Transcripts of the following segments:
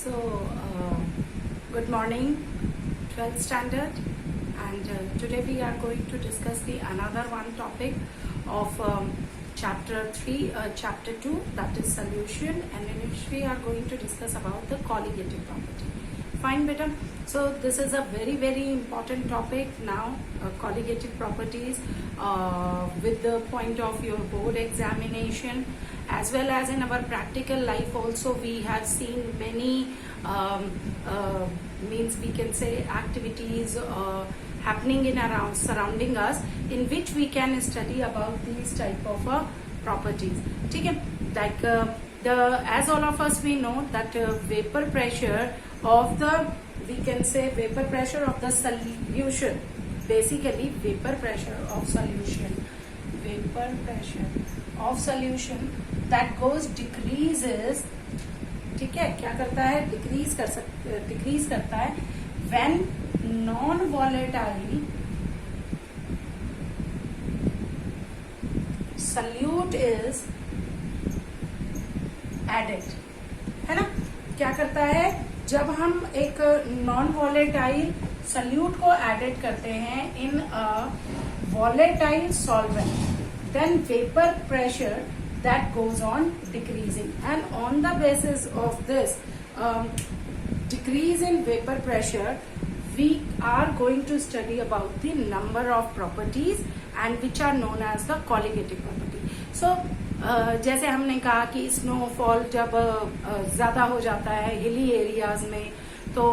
So, good morning, 12th standard, and today we are going to discuss the another one topic of chapter 3, chapter 2, that is solution, and in which we are going to discuss about the colligative property. Fine, beta. So this is a very important topic now, colligative properties with the point of your board examination, as well as in our practical life also. We have seen many means we can say activities happening in around surrounding us, in which we can study about these type of properties. Okay? Like as all of us we know that vapor pressure of the, we can say vapor pressure of the solution, basically vapor pressure of solution, that goes decreases. ठीक है, क्या करता है, decrease करता है when non volatile solute is added, है ना. क्या करता है, जब हम एक नॉन वॉलेटाइल सल्यूट को एडेड करते हैं in a volatile solvent, then vapour pressure that goes on decreasing, and on the basis of this decrease in vapor pressure we are going to study about the number of properties and which are known as the colligative property. So जैसे हमने कहा कि snowfall जब ज्यादा हो जाता है hilly areas में, तो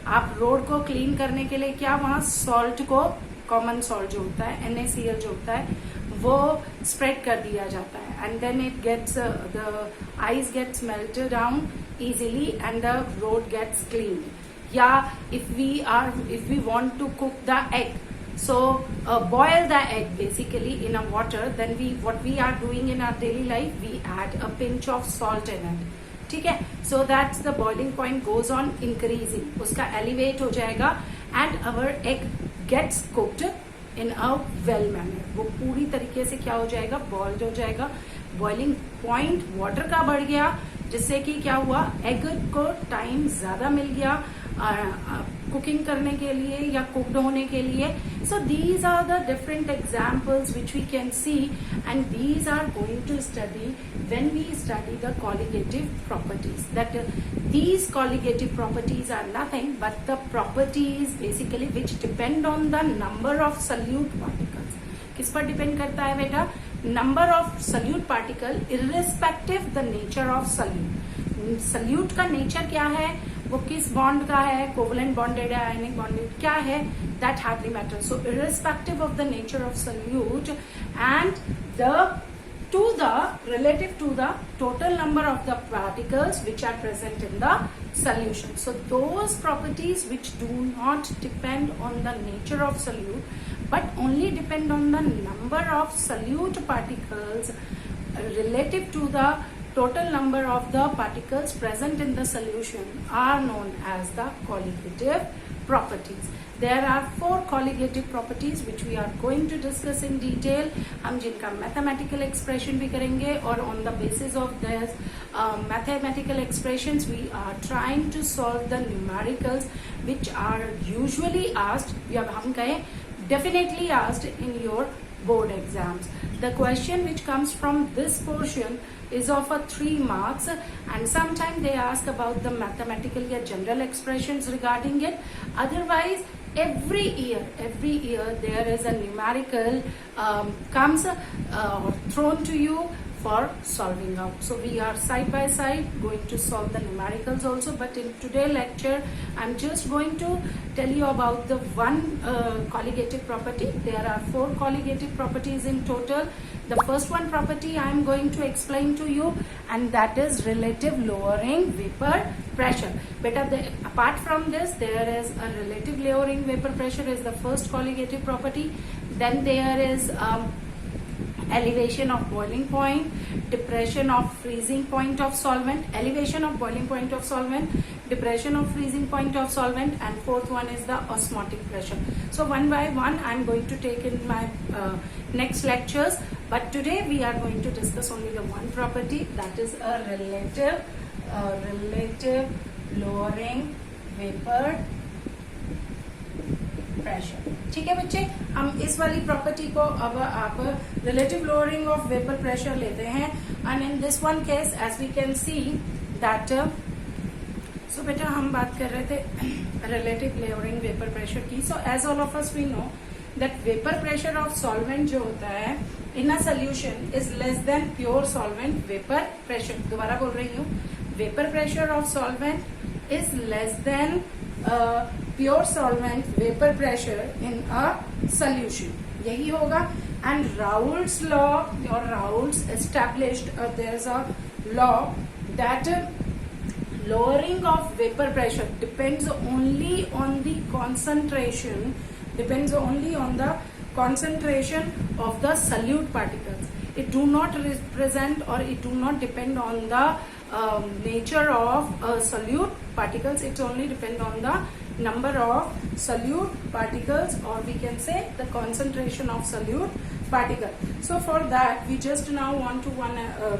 आप रोड को क्लीन करने के लिए क्या वहां सॉल्ट को, कॉमन सॉल्ट जो होता है NaCl जो होता है, वो स्प्रेड कर दिया जाता है, and then it gets the ice gets melted down easily and the road gets cleaned. Yeah, if we want to cook the egg, so boil the egg basically in a water, then what we are doing in our daily life, we add a pinch of salt in it. ठीक है, so that's the boiling point goes on increasing, उसका elevate हो जाएगा and our egg gets cooked in a well manner. वो पूरी तरीके से क्या हो जाएगा, boiled हो जाएगा. बॉइलिंग पॉइंट वाटर का बढ़ गया, जिससे कि क्या हुआ, एग को टाइम ज्यादा मिल गया कुकिंग करने के लिए या कुक्ड होने के लिए. So these are the different examples which we can see, and these are going to study when we study the colligative properties. That these colligative properties are nothing but the properties basically which depend on the number of solute particles. किस पर depend करता है बेटा, number of solute particle irrespective the nature of solute. Solute का nature क्या है, वो किस बॉन्ड का है, कोवलेंट बॉन्डेड है, आयनिक बॉन्डेड, क्या है, that hardly matter. So irrespective of the nature of salute and relative to the total number of the particles which are present in the solution. So those properties which do not depend on the nature of solute but only depend on the number of solute particles relative to the total number of the particles present in the solution are known as the colligative properties. There are 4 colligative properties which we are going to discuss in detail. हम जिनका mathematical expression भी करेंगे, और on the basis of this mathematical expressions we are trying to solve the numericals which are usually asked, या हम कहें definitely asked in your board exams. The question which comes from this portion is of a 3 marks, and sometimes they ask about the mathematical or general expressions regarding it. Otherwise every year there is a numerical comes thrown to you for solving out. So we are side by side going to solve the numericals also, but in today's lecture I'm just going to tell you about the one colligative property. There are 4 colligative properties in total. The first one property I am going to explain to you, and that is relative lowering vapor pressure. But apart from this, there is a relative lowering vapor pressure is the first colligative property. Then there is elevation of boiling point, depression of freezing point of solvent, elevation of boiling point of solvent, depression of freezing point of solvent, and fourth one is the osmotic pressure. So one by one I am going to take in my next lectures, but today we are going to discuss only the one property, that is a relative lowering vapour pressure. ठीक है बच्चे, हम इस वाली property को अब आप relative lowering of vapour pressure लेते हैं, and in this one case as we can see that, so बेटा हम बात कर रहे थे रिलेटिव लोअरिंग वेपर प्रेशर की। So as all of us we know that vapour pressure of solvent जो होता है in a solution is less than pure solvent vapour pressure. दोबारा बोल रही हूँ, vapour pressure of solvent is less than pure solvent vapour pressure in a solution, यही होगा। And Raoult's law और Raoult's established there is a law that lowering of vapor pressure depends only on the concentration of the solute particles. It do not represent or it do not depend on the nature of solute particles. It only depend on the number of solute particles, or we can say the concentration of solute particle. So for that we just now want to one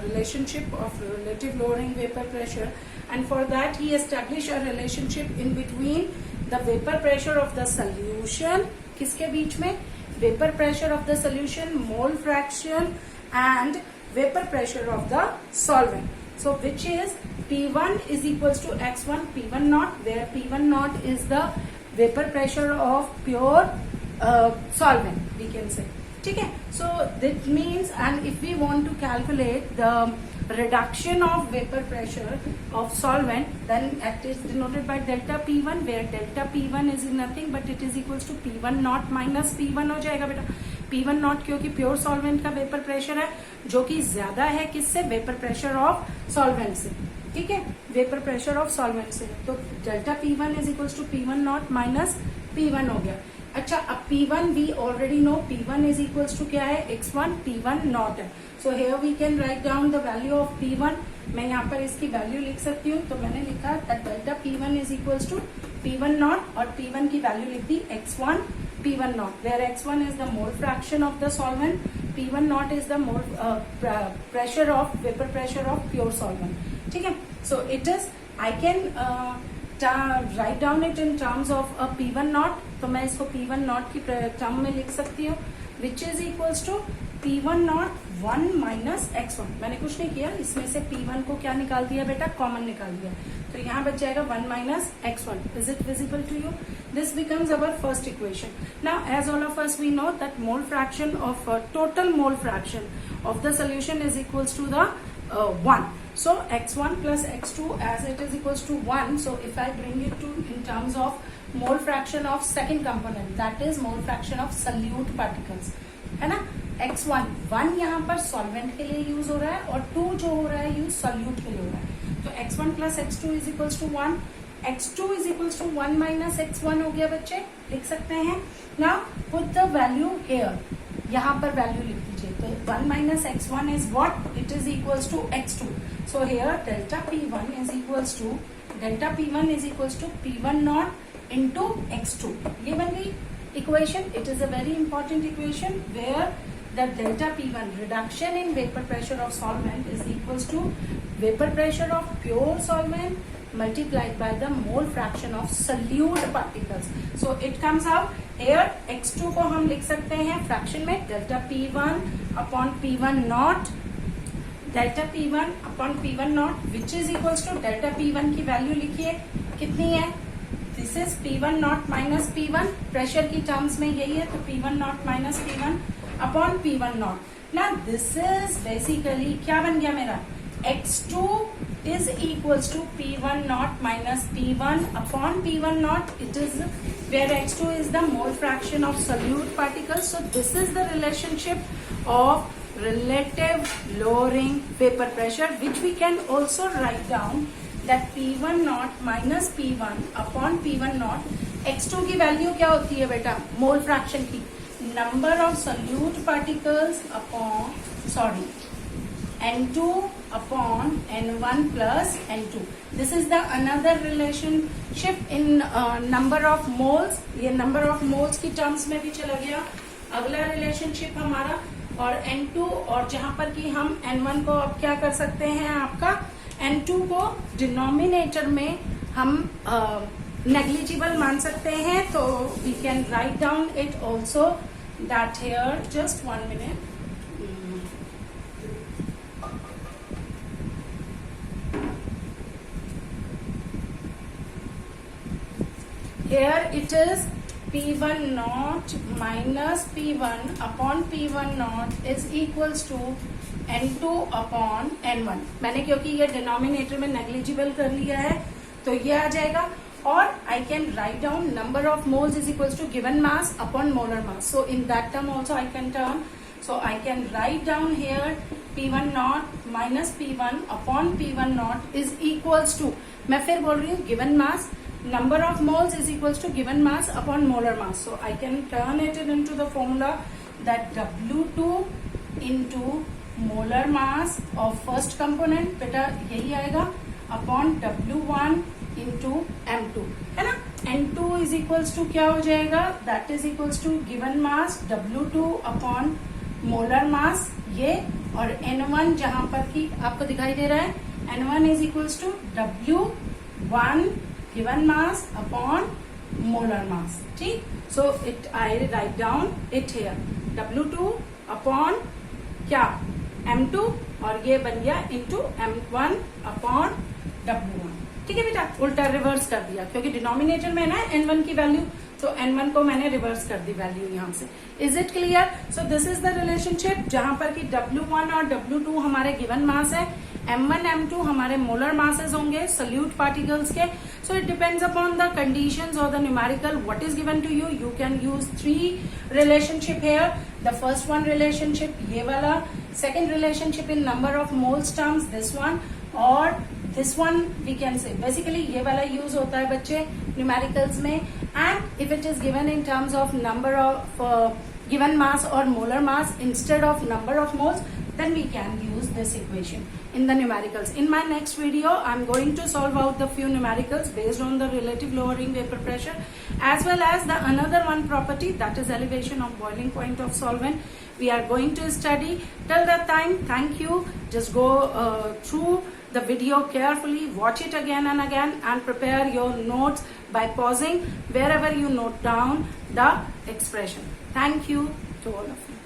relationship of relative lowering vapor pressure, and for that he established a relationship in between the vapor pressure of the solution, किसके बीच में, vapor pressure of the solution, mole fraction, and vapor pressure of the solvent. So which is P1 is equals to x1 P1 naught, where P1 naught is the vapor pressure of pure solvent, we can say. ठीक है, so that means, and if we want to calculate the reduction of vapor pressure of solvent, then it is denoted by delta P1, where delta P1 is nothing but it is equals to P1 naught minus P1 हो जाएगा बेटा। P1 naught क्योंकि pure solvent का vapour pressure है जो कि ज्यादा है किससे, वेपर प्रेशर ऑफ सॉल्वेंट से। ठीक है, वेपर प्रेशर ऑफ सॉल्वेंट से, तो delta P1 is equals to P1 naught minus P1 हो गया। अच्छा, अब P1 we already know, P1 is equals to क्या है, x1 P1 नॉट है। So here we can write down the value of P1। मैं यहाँ पर इसकी वैल्यू लिख सकती हूँ, तो मैंने लिखा delta P1 is equals to P1 naught, और P1 की वैल्यू लिख दी x1 P1 naught, where x1 is the mole fraction of the solvent, P1 naught is the mole pressure of vapour pressure of pure solvent. ठीक है, so it is, I can write down it in terms of P1 naught, तो मैं इसको P1 not की term में लिख सकती हूँ, which is equals to P1 naught 1 minus x1। मैंने कुछ नहीं किया, इसमें से P1 को क्या निकाल दिया बेटा, कॉमन निकाल दिया, तो यहाँ बच जाएगा 1 minus x1। Is it visible to you? This becomes our first equation. Now as all of us we know that mole fraction of total mole fraction of the solution is equals to the 1. So x1 plus x2 as it is equals to 1. So if I bring it to in terms of mole fraction of second component, that is mole fraction of solute particles, है ना। x1 1 यहाँ पर solvent के लिए use हो रहा है और 2 जो हो रहा है यूज सोल्यूट के लिए हो रहा है। तो x1 plus x2 is equals to 1, x2 is equals to 1 minus x1 हो गया बच्चे, लिख सकते हैं। Now put the value here, यहाँ पर वैल्यू लिख दीजिए, तो 1 minus x1 is what? It is equals to x2. So here delta P1 is equals to P1 naught into x2. ये बन गई equation. It is a very important equation where the delta P1 reduction in vapor pressure of solvent is equals to vapor pressure of pure solvent multiplied by the mole fraction of solute particles. So it comes out here, x2 को हम लिख सकते हैं fraction में delta P1 upon P1 naught, delta P1 upon P1 naught which is equals to delta P1 की value लिखिए कितनी है, this is P1 naught minus P1, pressure की टर्म्स में यही है, तो P1 naught minus P1 upon P1 naught. Now this is basically क्या बन गया मेरा, x2 is equals to P1 naught minus P1 upon P1 naught. It is where x2 is the mole fraction of solute particles. So this is the relationship of relative lowering vapor pressure, which we can also write down that P1 naught minus P1 upon P1 naught. x2 की value क्या होती है बेटा, mole fraction की, number of solute particles upon N2 upon N1 plus N2. This is the another relationship in number of moles. ये number of moles की terms में भी चला गया अगला relationship हमारा, और N2, और जहां पर कि हम N1 को अब क्या कर सकते हैं, आपका N2 को डिनोमिनेटर में हम नेग्लिजिबल मान सकते हैं, तो we can write down it also that here, just 1 minute. Here it is P1 naught minus P1 upon P1 naught is equals to N2 upon N1. मैंने क्योंकि ये डिनोमिनेटर में नेग्लिजिबल कर लिया है तो ये आ जाएगा, और I can write down number of moles is equals to given mass upon molar mass. So in that term also I can turn. So I can write down here P1 naught minus P1 upon P1 naught is equals to, मैं फिर बोल रही हूँ, given mass number of moles is equals to given mass upon molar mass. So I can turn it into the formula that W2 into molar mass of first component, बेटा यही आएगा, upon W1 into M2, है ना. N2 is equals to क्या हो जाएगा, that is equals to given mass W2 upon molar mass ये, और N1 जहां पर कि आपको दिखाई दे रहा है, N1 is equals to W1 given mass upon molar mass. ठीक. So it I write down it here W2 upon क्या, M2, और ये बन गया into M1 upon W1. ठीक है बेटा, उल्टा रिवर्स कर दिया क्योंकि डिनोमिनेटर में ना N1 की वैल्यू, तो N1 को मैंने रिवर्स कर दी वैल्यू यहाँ से. Is it clear? So this is the relationship जहां पर कि W1 और W2 हमारे गिवन मास है, M1 M2 हमारे मोलर मासेस होंगे सोल्यूट पार्टिकल्स के. So it depends upon the conditions और the numerical what is given to you. You can use 3 relationship here. The first one relationship ये वाला, second relationship in number of moles terms this one, और this one we can say basically ये वाला use होता है बच्चे numericals में. And if it is given in terms of number of given mass और molar mass instead of number of moles, then we can use this equation in the numericals. In my next video I'm going to solve out the few numericals based on the relative lowering vapor pressure as well as the another one property, that is elevation of boiling point of solvent. We are going to study. Till that time, thank you. Just go through the video carefully, watch it again and again, and prepare your notes by pausing wherever you note down the expression. Thank you to all of you.